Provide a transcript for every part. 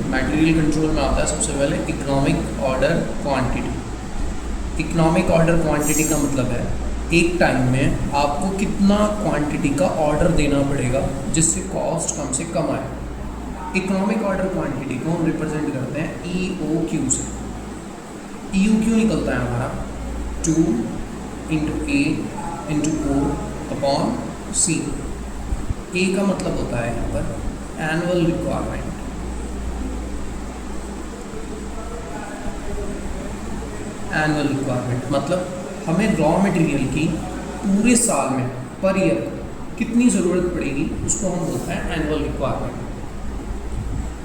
Material control में आता है सबसे पहले economic order quantity. Economic order quantity का मतलब है एक टाइम में आपको कितना क्वांटिटी का ऑर्डर देना पड़ेगा जिससे कॉस्ट कम से कम आए। इकोनॉमिक ऑर्डर क्वांटिटी को हम रिप्रेजेंट करते हैं EOQ से। EOQ निकलता है हमारा 2 × A × O upon C। A का मतलब होता है यहाँ पर एनुअल रिक्वायरमेंट। एनुअल रिक्वायरमेंट मतलब हमें रॉ मटेरियल की पूरे साल में पर ईयर कितनी ज़रूरत पड़ेगी उसको हम बोलते हैं एनुअल रिक्वायरमेंट।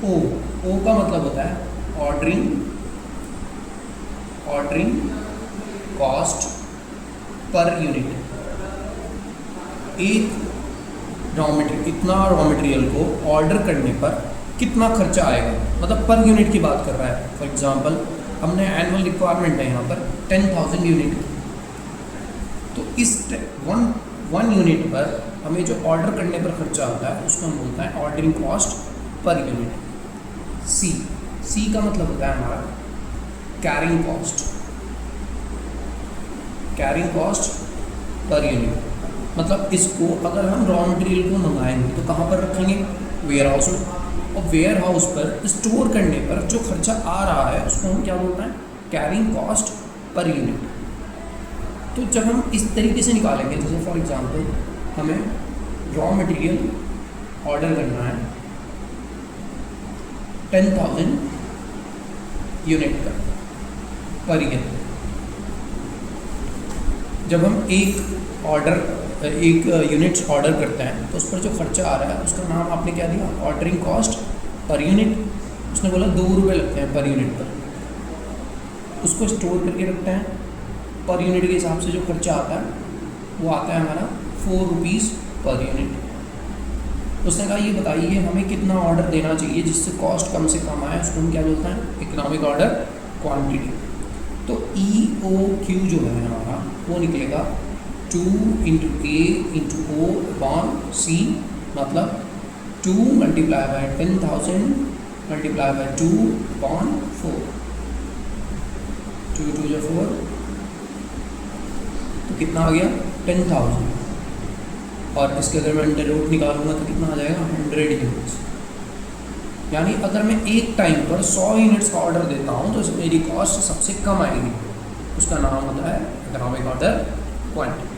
ओ का मतलब होता है ऑर्डरिंग कॉस्ट पर यूनिट। एक इतना रॉ मटेरियल को ऑर्डर करने पर कितना खर्चा आएगा, मतलब पर यूनिट की बात कर रहा है। फॉर एग्जांपल हमने एनुअल रिक्वायरमेंट है यहाँ पर 10,000 यूनिट, तो इस वन यूनिट पर हमें जो ऑर्डर करने पर खर्चा आता है उसको हम बोलते हैं ऑर्डरिंग कॉस्ट पर यूनिट। सी का मतलब होता है हमारा कैरिंग कॉस्ट पर यूनिट। मतलब इसको अगर हम रॉ मटेरियल को मंगाएंगे तो कहाँ पर रखेंगे, वेयर हाउस में, और वेयर हाउस पर स्टोर करने पर जो खर्चा आ रहा है उसको हम क्या बोलते हैं, कैरिंग कॉस्ट पर यूनिट। तो जब हम इस तरीके से निकालेंगे, जैसे फॉर एग्जांपल हमें रॉ मटेरियल ऑर्डर करना है 10,000 यूनिट का पर ईयर। जब हम एक यूनिट्स ऑर्डर करते हैं तो उस पर जो खर्चा आ रहा है उसका नाम आपने क्या दिया, ऑर्डरिंग कॉस्ट पर यूनिट। उसने बोला 2 रुपये लगते हैं पर यूनिट पर, उसको स्टोर करके रखते हैं। पर यूनिट के हिसाब से जो खर्चा आता है वो आता है हमारा 4 रुपीज़ पर यूनिट। उसने कहा ये बताइए हमें कितना ऑर्डर देना चाहिए जिससे कॉस्ट कम से कम आए, उसको हम क्या बोलते हैं, इकोनॉमिक ऑर्डर क्वांटिटी। तो EOQ जो है हमारा वो निकलेगा 2 × A × O अपॉन C, मतलब 2 × 10,000 × 2 अपॉन 4, 2 × 2 = 4, तो कितना आ गया 10,000। और इसके अगर मैं अंडर रूट निकालूंगा तो कितना आ जाएगा 100 यूनिट्स। यानी अगर मैं एक टाइम पर 100 यूनिट्स का ऑर्डर देता हूँ तो मेरी कॉस्ट सबसे कम आएगी, उसका नाम होता है इकोनॉमिक ऑर्डर क्वांटिटी।